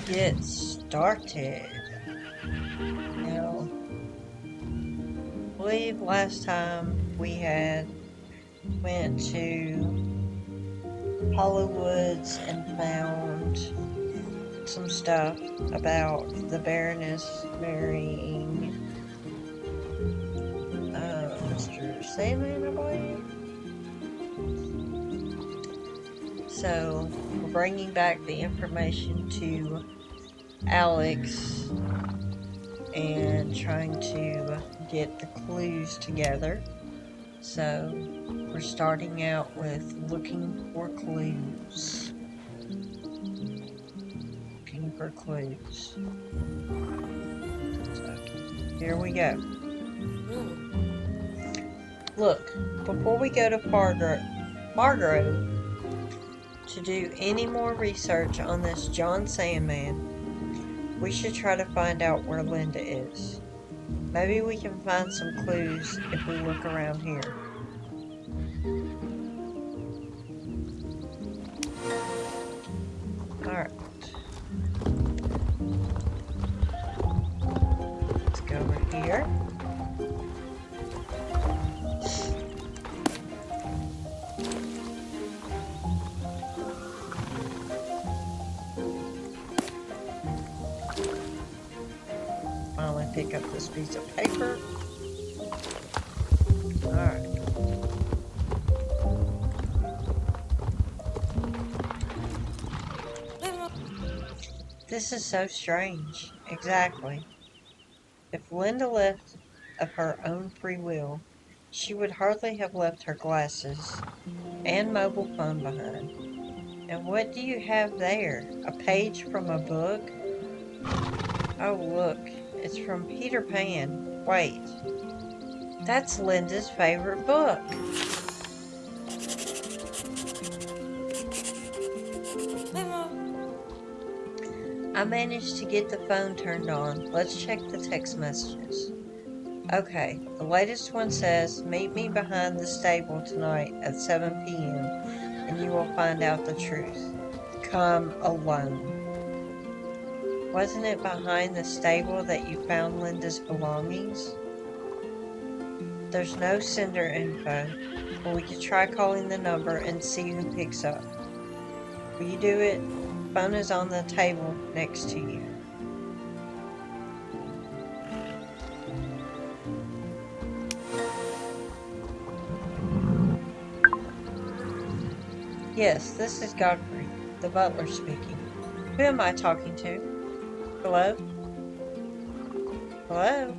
get started. Now, I believe last time we had went to Hollywoods and found some stuff about the Baroness marrying Mr. Sandman, I believe. So, we're bringing back the information to Alex and trying to get the clues together. So, we're starting out with looking for clues. Looking for clues. So, here we go. Look, before we go to Margaret, to do any more research on this John Sandman, we should try to find out where Linda is. Maybe we can find some clues if we look around here. Alright. Let's go over here. Finally pick up this piece of paper. Alright. This is so strange. Exactly. If Linda left of her own free will, she would hardly have left her glasses and mobile phone behind. And what do you have there? A page from a book? Oh, look. It's from Peter Pan. Wait. That's Linda's favorite book. I managed to get the phone turned on. Let's check the text messages. Okay, the latest one says, meet me behind the stable tonight at 7 p.m. and you will find out the truth. Come alone. Wasn't it behind the stable that you found Linda's belongings? There's no sender info, but we could try calling the number and see who picks up. Will you do it? Phone is on the table next to you. Yes, this is Godfrey, the butler speaking. Who am I talking to? Hello? Hello?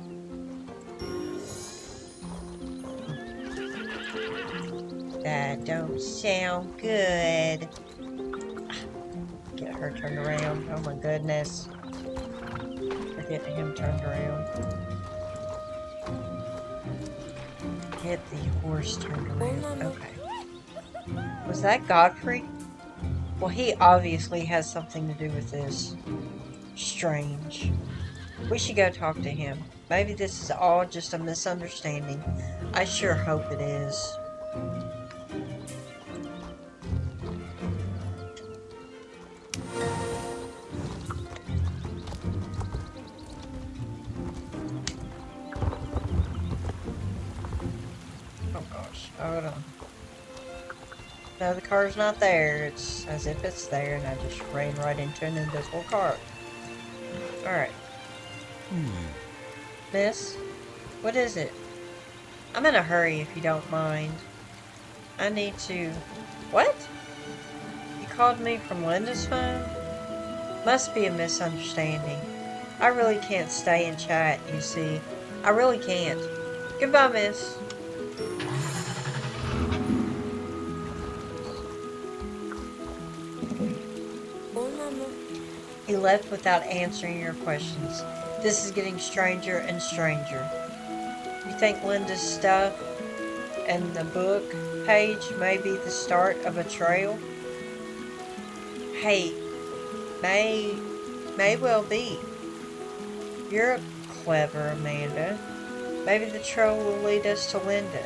That don't sound good. Get her turned around. Oh my goodness. We're getting him turned around. Get the horse turned around. Okay. Was that Godfrey? Well, he obviously has something to do with this. Strange. We should go talk to him. Maybe this is all just a misunderstanding. I sure hope it is. Oh gosh, hold on. No, the car's not there. It's as if it's there, and I just ran right into an invisible car. Alright. Miss? What is it? I'm in a hurry if you don't mind. I need to... What? You called me from Linda's phone? Must be a misunderstanding. I really can't stay and chat, you see. I really can't. Goodbye, miss. He left without answering your questions. This is getting stranger and stranger. You think Linda's stuff and the book page may be the start of a trail? Hey, may well be. You're clever, Amanda. Maybe the trail will lead us to Linda.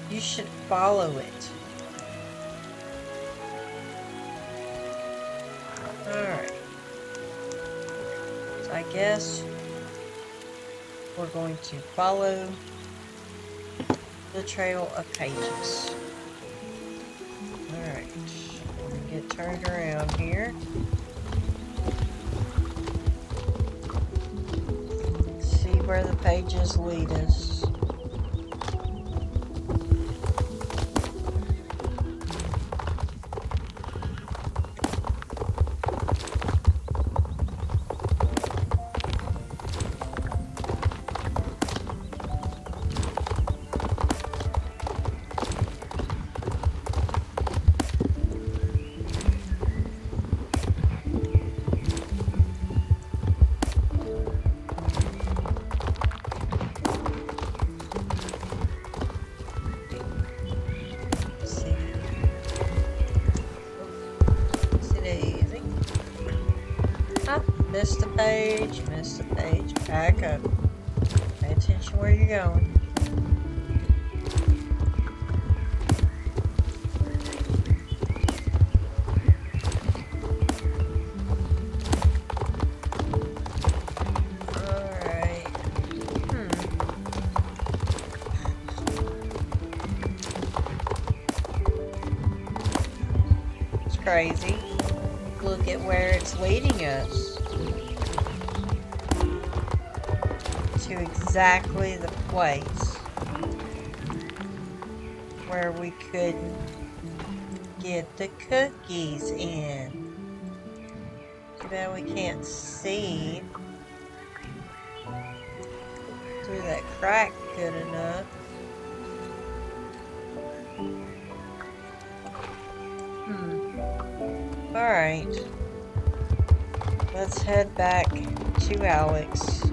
You should follow it. Alright. I guess we're going to follow the trail of pages. Alright, let me get turned around here. See where the pages lead us. Missed the page, back up. Pay attention where you're going. Alright. It's crazy. Look at where it's leading us. To exactly the place where we could get the cookies in. Too bad we can't see through that crack good enough. Alright. Let's head back to Alex.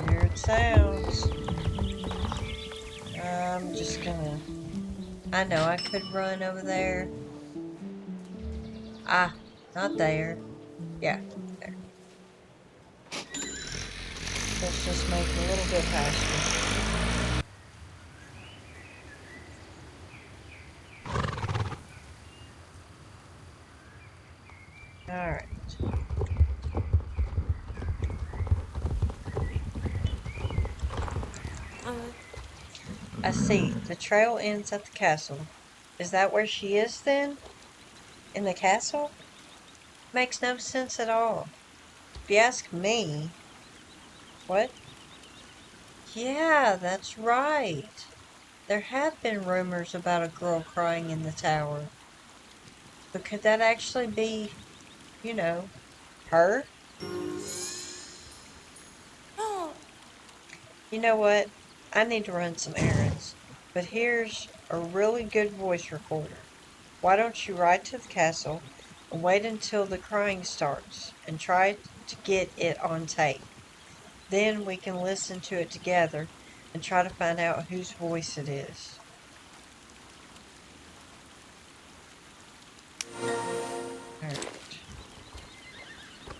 Weird sounds. I'm just gonna... I know I could run over there. Ah, not there. Yeah, there. Let's just make a little bit faster. Alright. I see. The trail ends at the castle. Is that where she is then? In the castle? Makes no sense at all. If you ask me... What? Yeah, that's right. There have been rumors about a girl crying in the tower. But could that actually be, you know, her? You know what? I need to run some errands. But here's a really good voice recorder. Why don't you ride to the castle and wait until the crying starts and try to get it on tape. Then we can listen to it together and try to find out whose voice it is. Alright.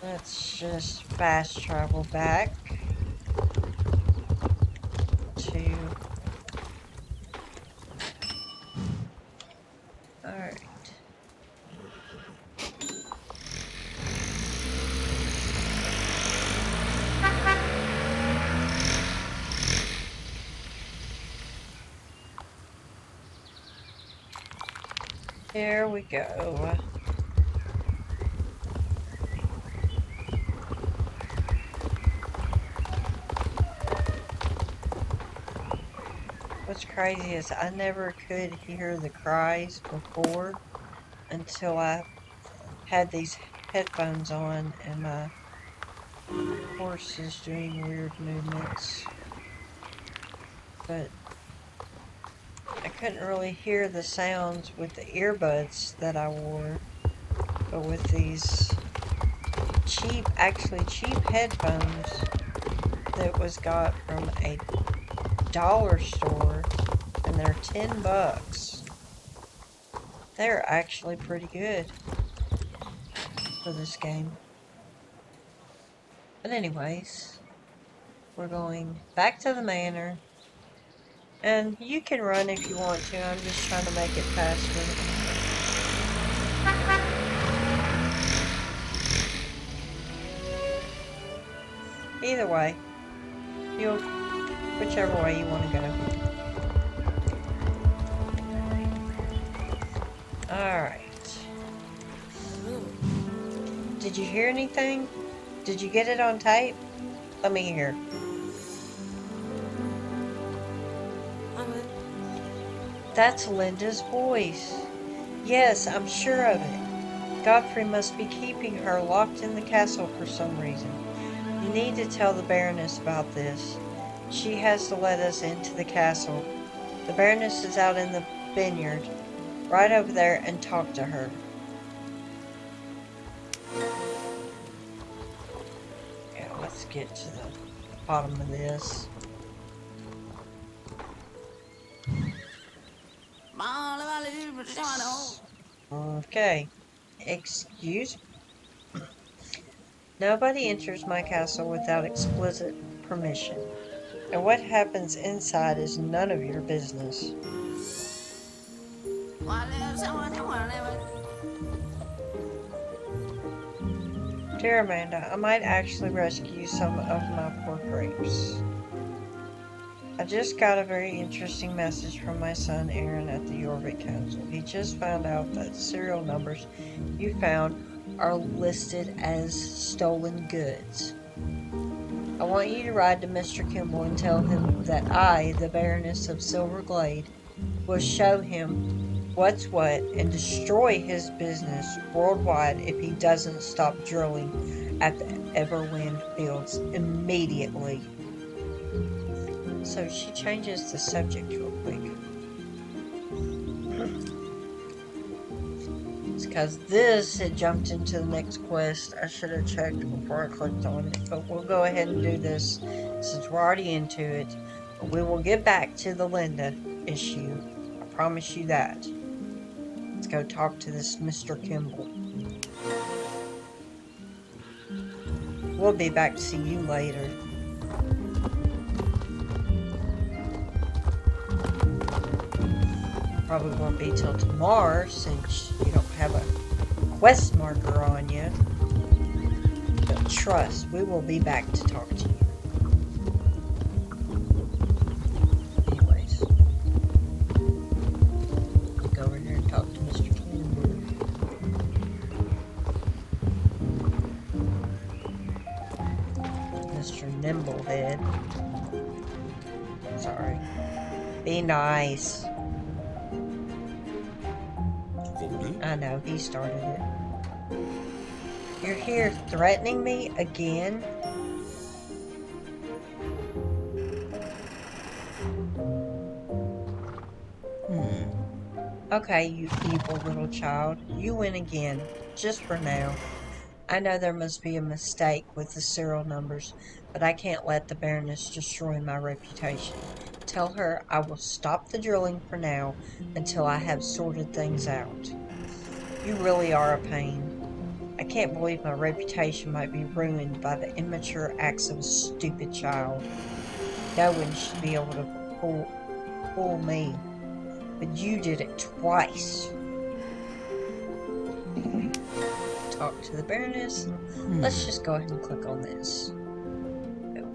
Let's just fast travel back to... Alright. Here we go. What's crazy is I never could hear the cries before until I had these headphones on and my horse is doing weird movements. But I couldn't really hear the sounds with the earbuds that I wore. But with these cheap headphones that was got from a dollar store, and they're $10. They're actually pretty good for this game. But anyways, we're going back to the manor. And you can run if you want to. I'm just trying to make it faster. Either way, you'll whichever way you want to go. Alright. Did you hear anything? Did you get it on tape? Let me hear. That's Linda's voice. Yes, I'm sure of it. Godfrey must be keeping her locked in the castle for some reason. You need to tell the Baroness about this. She has to let us into the castle. The Baroness is out in the vineyard, right over there, and talk to her. Yeah, let's get to the bottom of this. Okay. Excuse me. Nobody enters my castle without explicit permission. And what happens inside is none of your business. Dear Amanda, I might actually rescue some of my poor grapes. I just got a very interesting message from my son Aaron at the Jorvik Council. He just found out that serial numbers you found are listed as stolen goods. I want you to ride to Mr. Kimble and tell him that I, the Baroness of Silverglade, will show him what's what and destroy his business worldwide if he doesn't stop drilling at the Everwind Fields immediately. So she changes the subject real quick. It's because this had jumped into the next quest. I should have checked before I clicked on it, but we'll go ahead and do this since we're already into it. But we will get back to the Linda issue. I promise you that. Let's go talk to this Mr. Kimble. We'll be back to see you later. Probably won't be till tomorrow since you don't have a quest marker on you. But trust, we will be back to talk to you. Anyways, go over here and talk to Mr. Kimble. Mr. Nimblehead. Sorry. Be nice. I know, he started it. You're here threatening me again? Okay, you evil little child. You win again. Just for now. I know there must be a mistake with the serial numbers, but I can't let the Baroness destroy my reputation. Tell her I will stop the drilling for now until I have sorted things out. You really are a pain. I can't believe my reputation might be ruined by the immature acts of a stupid child. No one should be able to fool me. But you did it twice. Talk to the Baroness. Let's just go ahead and click on this.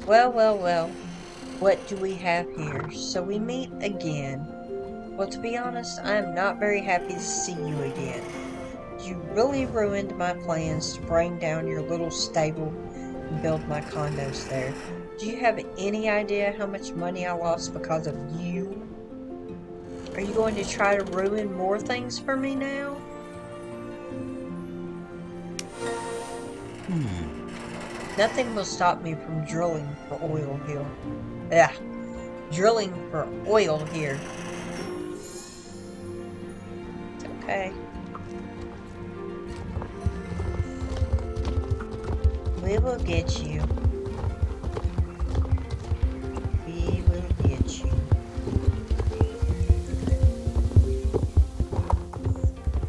Well. What do we have here? So we meet again. Well, to be honest, I am not very happy to see you again. You really ruined my plans to bring down your little stable and build my condos there. Do you have any idea how much money I lost because of you? Are you going to try to ruin more things for me now? Nothing will stop me from drilling for oil here. Yeah, drilling for oil here. It's okay. We will get you. We will get you.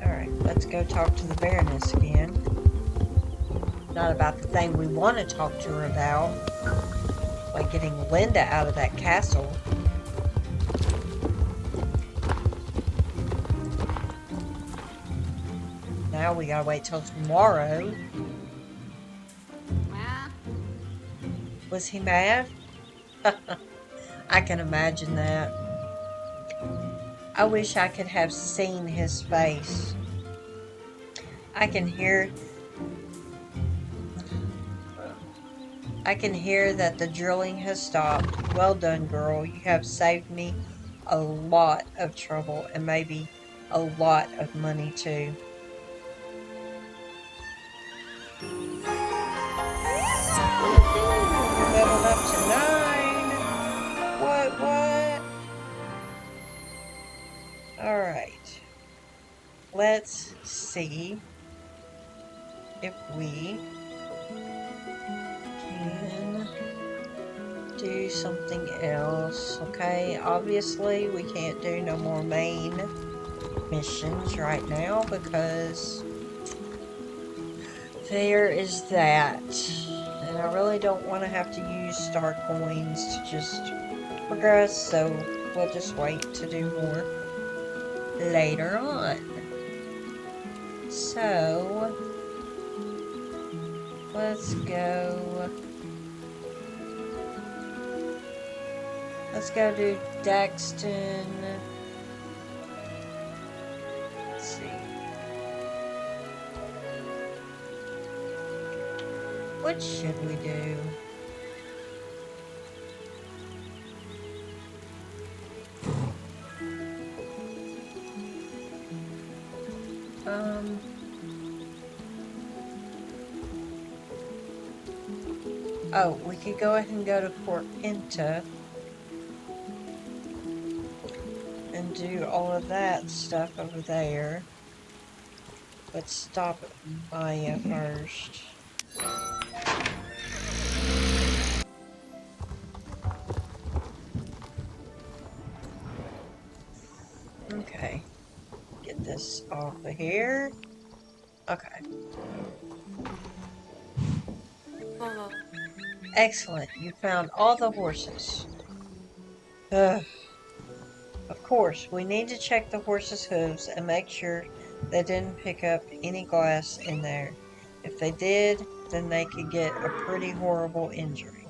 Alright, let's go talk to the Baroness again. Not about the thing we want to talk to her about. Like getting Linda out of that castle. Now we gotta wait till tomorrow. Was he mad? I can imagine that. I wish I could have seen his face. I can hear I can hear that the drilling has stopped. Well done, girl. You have saved me a lot of trouble and maybe a lot of money too. Woohoo! Leveled up to 9. What? Alright. Let's see if we can do something else. Okay, obviously we can't do no more main missions right now because there is that. And I really don't want to have to use star coins to just progress, so we'll just wait to do more later on. So, let's go. Let's go do Daxton. Let's see. What should we do? Oh, we could go ahead and go to Port Pinta and do all of that stuff over there. Let's stop at Maya first. Okay. Get this off of here. Okay. Excellent. You found all the horses. Ugh. Of course, we need to check the horses' hooves and make sure they didn't pick up any glass in there. If they did, then they could get a pretty horrible injury.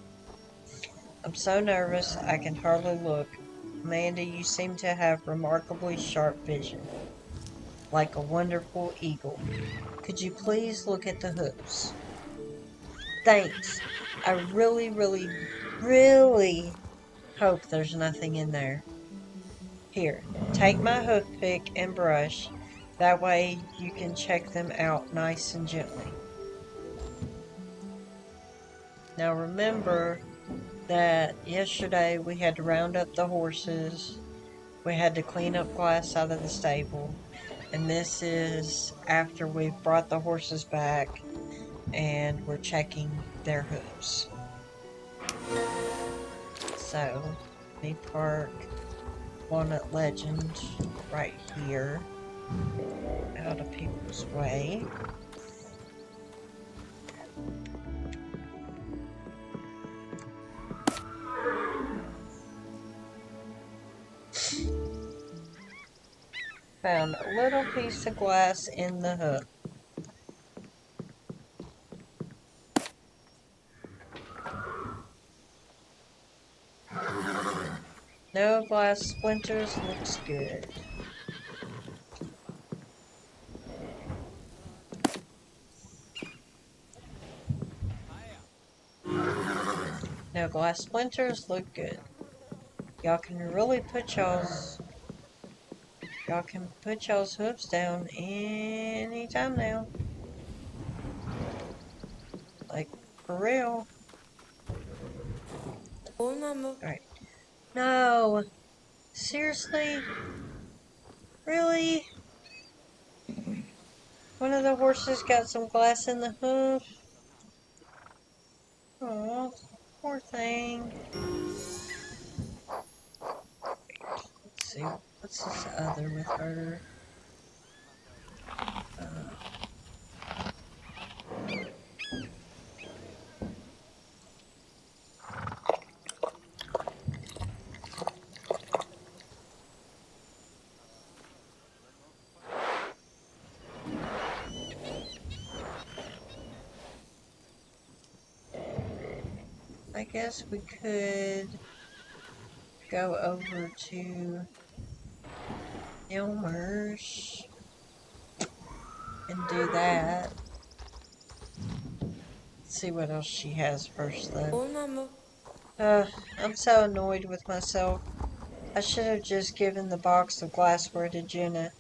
I'm so nervous I can hardly look. Amanda, you seem to have remarkably sharp vision, like a wonderful eagle. Could you please look at the hooves? Thanks. I really hope there's nothing in there. Here, take my hoof pick and brush. That way you can check them out nice and gently. Now remember that yesterday we had to round up the horses. We had to clean up glass out of the stable. And this is after we've brought the horses back and we're checking their hooves. So, we park Walnut Legend right here, out of people's way. Found a little piece of glass in the hoof. No glass splinters, looks good. No glass splinters, look good. Y'all can really put y'all's hooves down anytime now. Like, for real. Alright. No! Seriously? Really? One of the horses got some glass in the hoof? Oh, poor thing. Let's see, what's this other with her? I guess we could go over to Elmer's and do that. See what else she has first, though. I'm so annoyed with myself. I should have just given the box of glassware to Jenna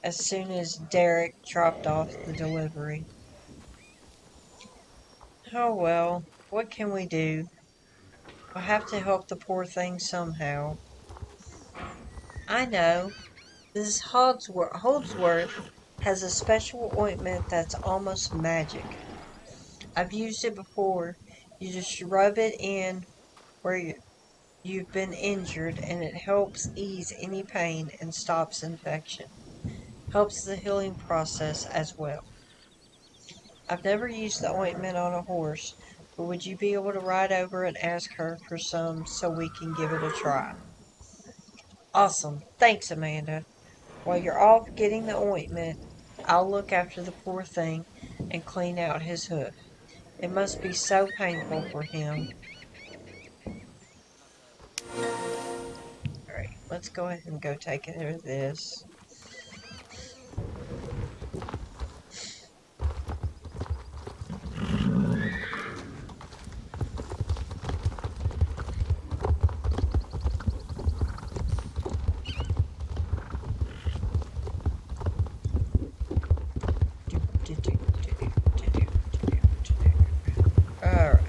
as soon as Derek dropped off the delivery. Oh well, what can we do? We'll have to help the poor thing somehow. I know. This Holdsworth has a special ointment that's almost magic. I've used it before. You just rub it in where you've been injured and it helps ease any pain and stops infection. Helps the healing process as well. I've never used the ointment on a horse, but would you be able to ride over and ask her for some so we can give it a try? Awesome. Thanks, Amanda. While you're off getting the ointment, I'll look after the poor thing and clean out his hoof. It must be so painful for him. Alright, let's go ahead and go take care of this. Alright.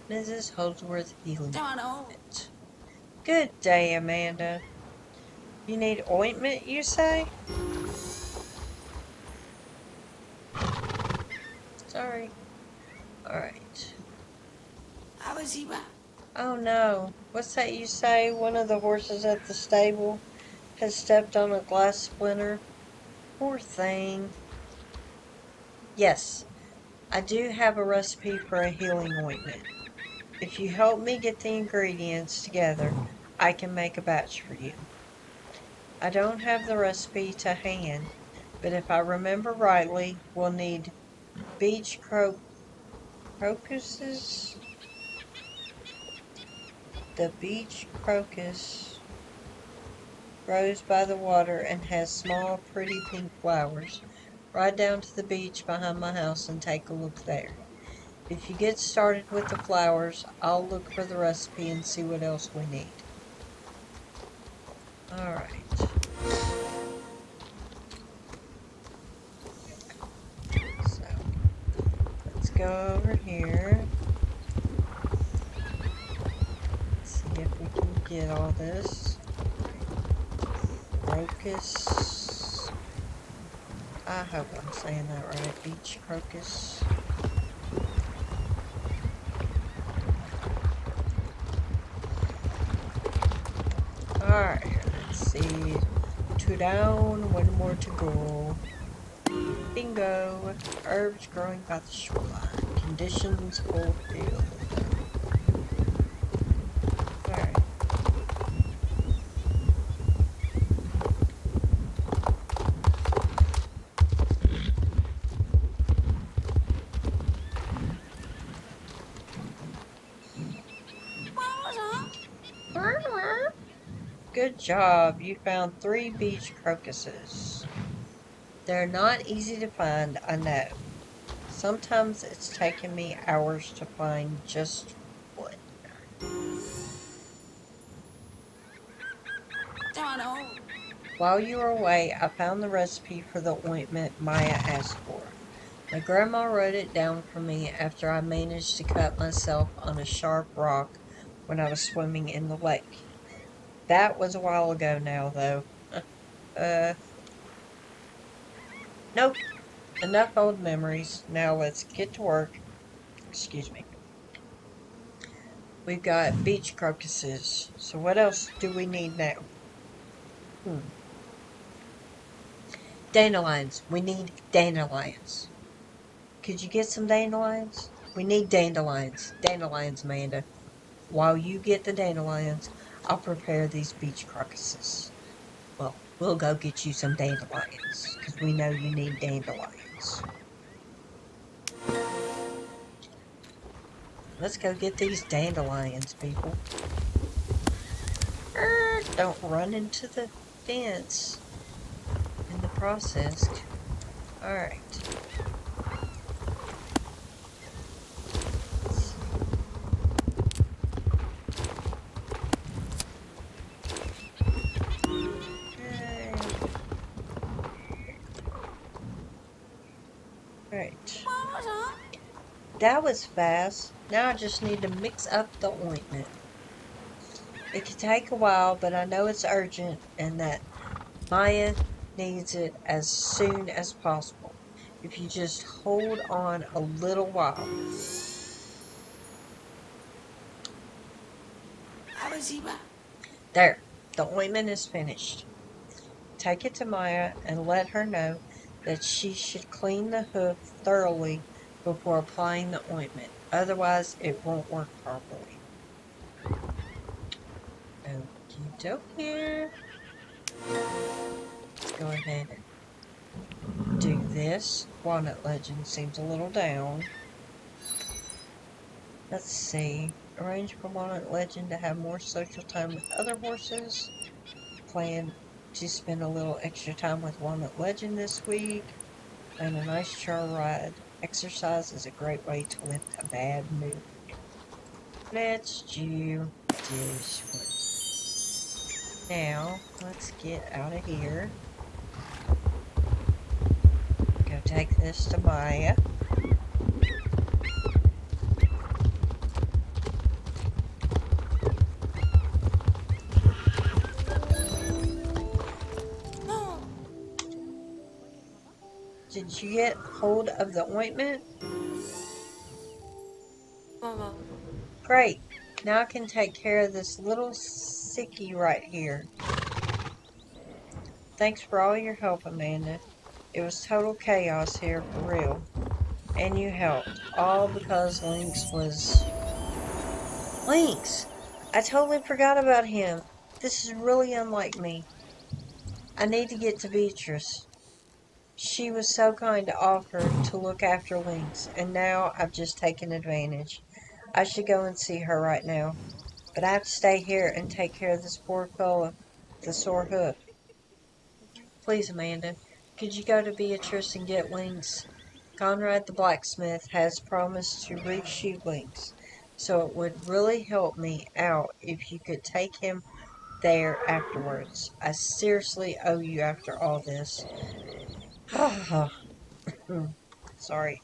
Mrs. Holdsworth healing ointment. Good day, Amanda. You need ointment, you say? Sorry. Alright. Oh no. What's that you say? One of the horses at the stable has stepped on a glass splinter? Poor thing. Yes, I do have a recipe for a healing ointment. If you help me get the ingredients together, I can make a batch for you. I don't have the recipe to hand, but if I remember rightly, we'll need beach crocuses. The beach crocus grows by the water and has small, pretty pink flowers. Ride down to the beach behind my house and take a look there. If you get started with the flowers, I'll look for the recipe and see what else we need. Alright. So, let's go over here. See if we can get all this. Crocus. I hope I'm saying that right. Beach crocus. Alright, let's see. 2 down, 1 more to go. Bingo! Herbs growing by the shoreline. Conditions fulfilled. Alright. Good job. You found 3 beach crocuses. They're not easy to find, I know. Sometimes it's taken me hours to find just one. While you were away, I found the recipe for the ointment Maya asked for. My grandma wrote it down for me after I managed to cut myself on a sharp rock when I was swimming in the lake. That was a while ago now, though. Nope. Enough old memories. Now let's get to work. Excuse me. We've got beach crocuses. So what else do we need now? Dandelions. We need dandelions. Could you get some dandelions? We need dandelions. Dandelions, Amanda. While you get the dandelions, I'll prepare these beach crocuses. Well, we'll go get you some dandelions, because we know you need dandelions. Let's go get these dandelions, people. Don't run into the fence in the process. Alright. Alright. That was fast. Now I just need to mix up the ointment. It could take a while, but I know it's urgent and that Maya needs it as soon as possible. If you just hold on a little while. There, the ointment is finished. Take it to Maya and let her know that she should clean the hoof thoroughly before applying the ointment. Otherwise, it won't work properly. Okie dokie. Let's go ahead and do this. Walnut Legend seems a little down. Let's see. Arrange for Walnut Legend to have more social time with other horses. Plan to spend a little extra time with Walnut Legend this week. Plan a nice char ride. Exercise is a great way to lift a bad mood. Let's do this one. Now, let's get out of here. Go take this to Maya. Did you get hold of the ointment? Great. Now I can take care of this little sickie right here. Thanks for all your help, Amanda. It was total chaos here, for real. And you helped. All because Lynx was... Lynx! I totally forgot about him. This is really unlike me. I need to get to Beatrice. She was so kind to offer to look after Lynx, and now I've just taken advantage. I should go and see her right now. But I have to stay here and take care of this poor fellow, the sore hoof. Please, Amanda, could you go to Beatrice and get Lynx? Conrad the blacksmith has promised to reshoot Lynx, so it would really help me out if you could take him there afterwards. I seriously owe you after all this. Sorry.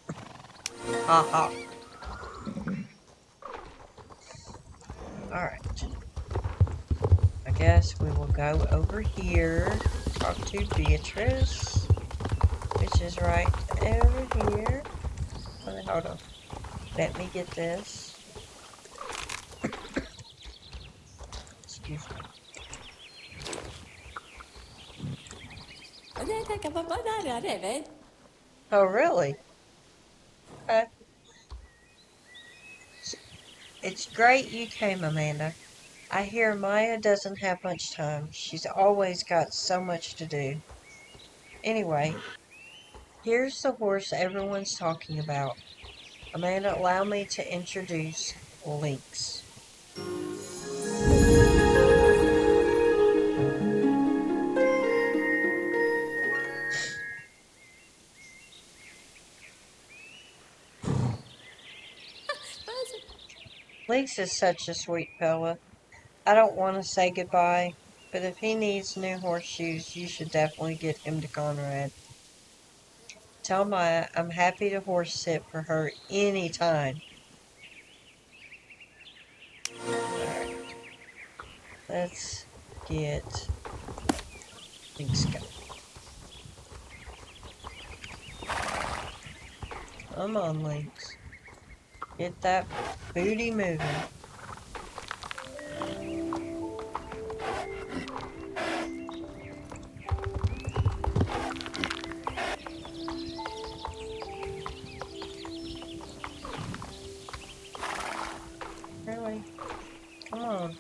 Ha ha. Alright. I guess we will go over here, talk to Beatrice, which is right over here. Hold on. Let me get this. Excuse me. Oh, really? It's great you came, Amanda. I hear Maya doesn't have much time. She's always got so much to do. Anyway, here's the horse everyone's talking about. Amanda, allow me to introduce Lynx. Lynx is such a sweet fella. I don't want to say goodbye, but if he needs new horseshoes, you should definitely get him to Conrad. Tell Maya I'm happy to horse sit for her anytime. Alright. Let's get Lynx going. Come on, Lynx. Get that booty moving. Really? Come on.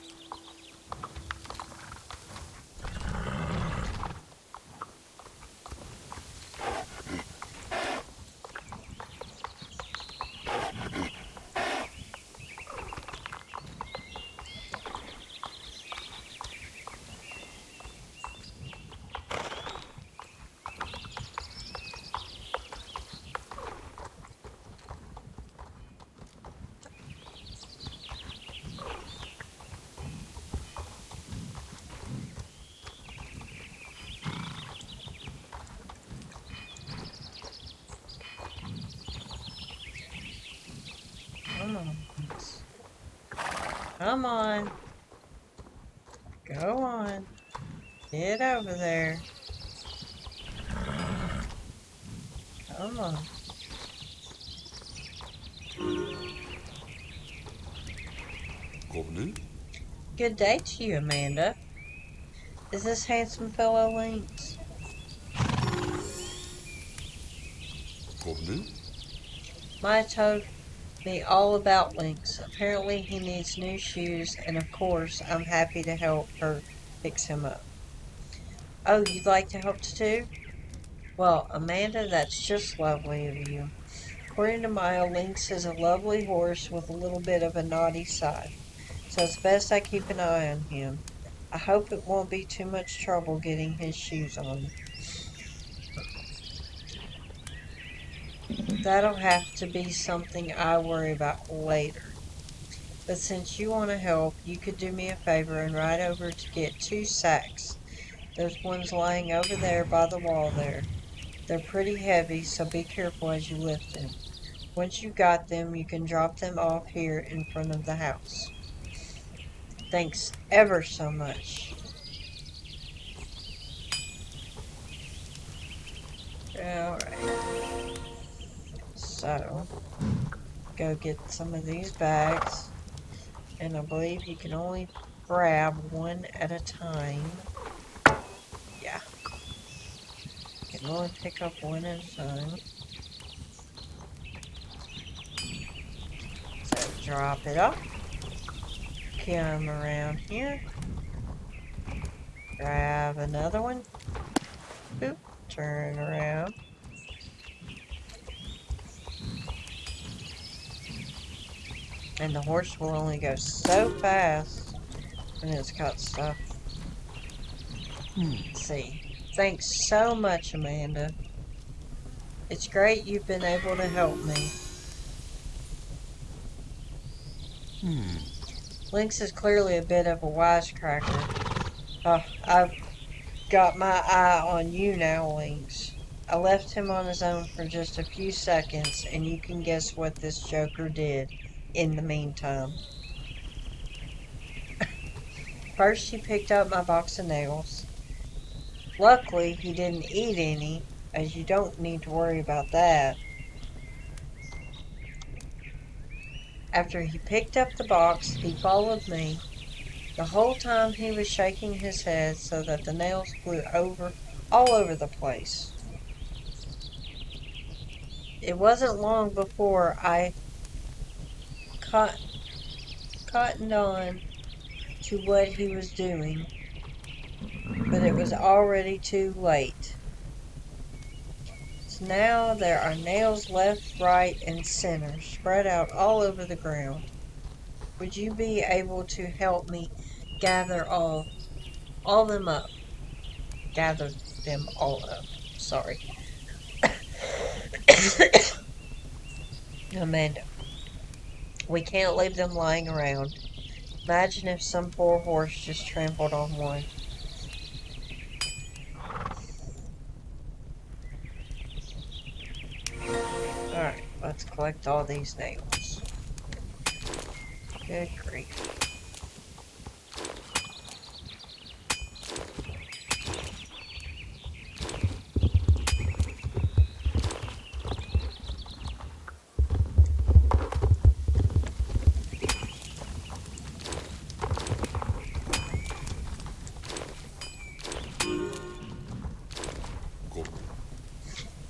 Come on. Go on. Get over there. Come on. Good day to you, Amanda. Is this handsome fellow Lynx? Maya told me all about Lynx. Apparently he needs new shoes, and of course I'm happy to help her fix him up. Oh, you'd like to help too? Well, Amanda, that's just lovely of you. According to Maya, Lynx is a lovely horse with a little bit of a naughty side, so it's best I keep an eye on him. I hope it won't be too much trouble getting his shoes on. That'll have to be something I worry about later. But since you want to help, you could do me a favor and ride over to get 2 sacks. Those ones lying over there by the wall there. They're pretty heavy, so be careful as you lift them. Once you got them, you can drop them off here in front of the house. Thanks ever so much. Alright. So, go get some of these bags. And I believe you can only grab one at a time. Yeah. You can only pick up one at a time. So drop it off. Come around here. Grab another one. Boop. Turn around. And the horse will only go so fast when it's got stuff. Let's see. Thanks so much, Amanda. It's great you've been able to help me. Lynx is clearly a bit of a wisecracker. I've got my eye on you now, Lynx. I left him on his own for just a few seconds, and you can guess what this joker did in the meantime. First, he picked up my box of nails. Luckily, he didn't eat any, as you don't need to worry about that. After he picked up the box, he followed me. The whole time he was shaking his head so that the nails flew all over the place. It wasn't long before I cottoned on to what he was doing, but it was already too late. So now there are nails left, right, and center, spread out all over the ground. Would you be able to help me gather all them up? Gather them all up. Sorry. Amanda, we can't leave them lying around. Imagine if some poor horse just trampled on one. Alright, let's collect all these nails. Good grief.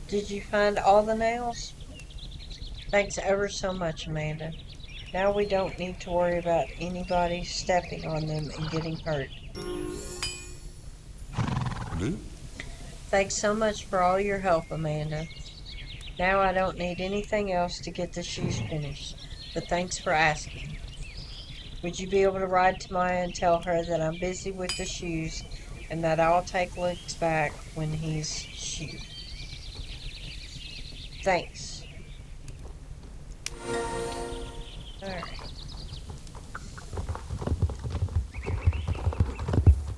Did you find all the nails? Thanks ever so much, Amanda. Now we don't need to worry about anybody stepping on them and getting hurt. Thanks so much for all your help, Amanda. Now I don't need anything else to get the shoes finished, but thanks for asking. Would you be able to ride to Maya and tell her that I'm busy with the shoes and that I'll take Lynx back when he's shoed? Thanks. Alright.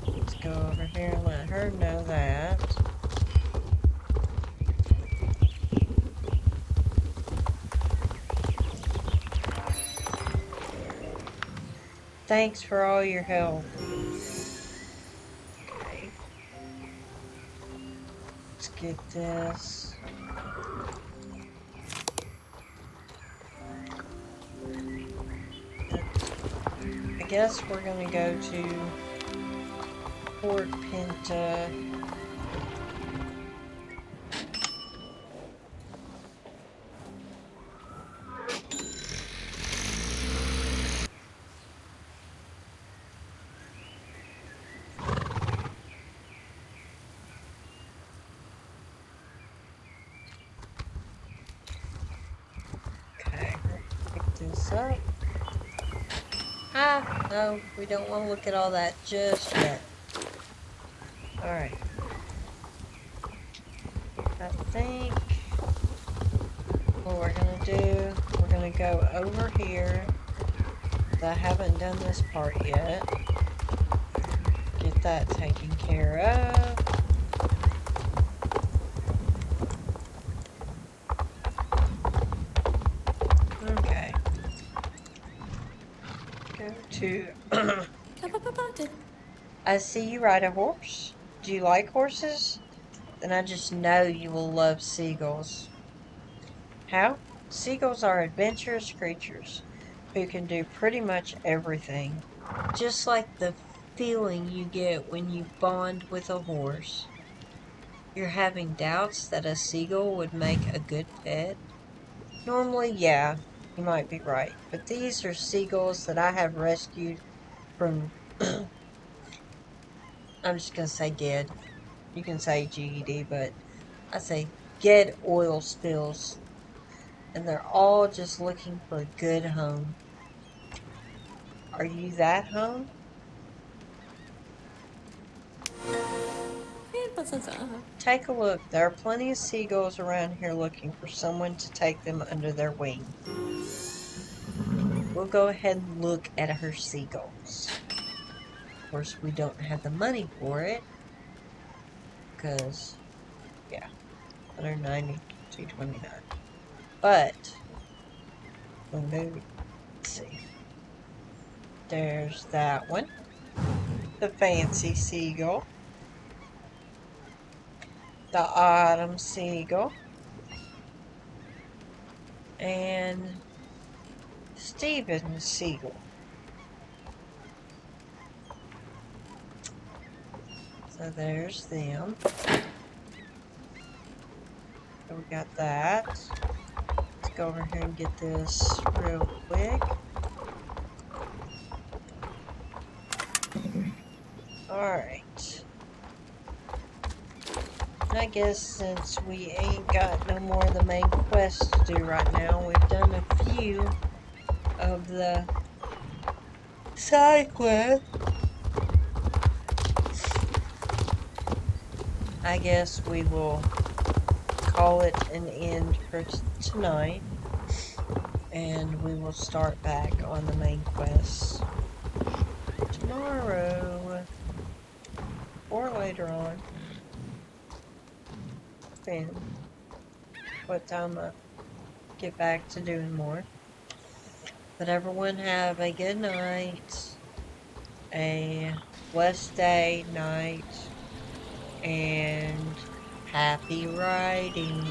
Let's go over here and let her know that. Thanks for all your help. Okay. Let's get this. I guess we're gonna go to Port Pinta. Okay, pick this up. Ah, no, we don't want to look at all that just yet. Alright. I think what we're gonna do, we're gonna go over here. I haven't done this part yet. Get that taken care of. Okay. Go to... I see you ride a horse. Do you like horses? Then I just know you will love seagulls. How? Seagulls are adventurous creatures who can do pretty much everything. Just like the feeling you get when you bond with a horse. You're having doubts that a seagull would make a good pet? Normally, yeah, you might be right. But these are seagulls that I have rescued from, I'm just going to say dead. You can say GED, but I say dead oil spills. And they're all just looking for a good home. Are you that home? Take a look. There are plenty of seagulls around here looking for someone to take them under their wing. We'll go ahead and look at her seagulls. Of course, we don't have the money for it. Because, yeah, 190, 229. But, let's see. There's that one. The fancy seagull. The autumn seagull. And Stephen's seagull. So there's them. So we got that. Let's go over here and get this real quick. Alright. I guess since we ain't got no more of the main quest to do right now, we've done a few of the side quests. I guess we will call it an end for tonight, and we will start back on the main quest tomorrow or later on, depending what time I get back to doing more. But everyone have a good night, a blessed day, night, and happy writing.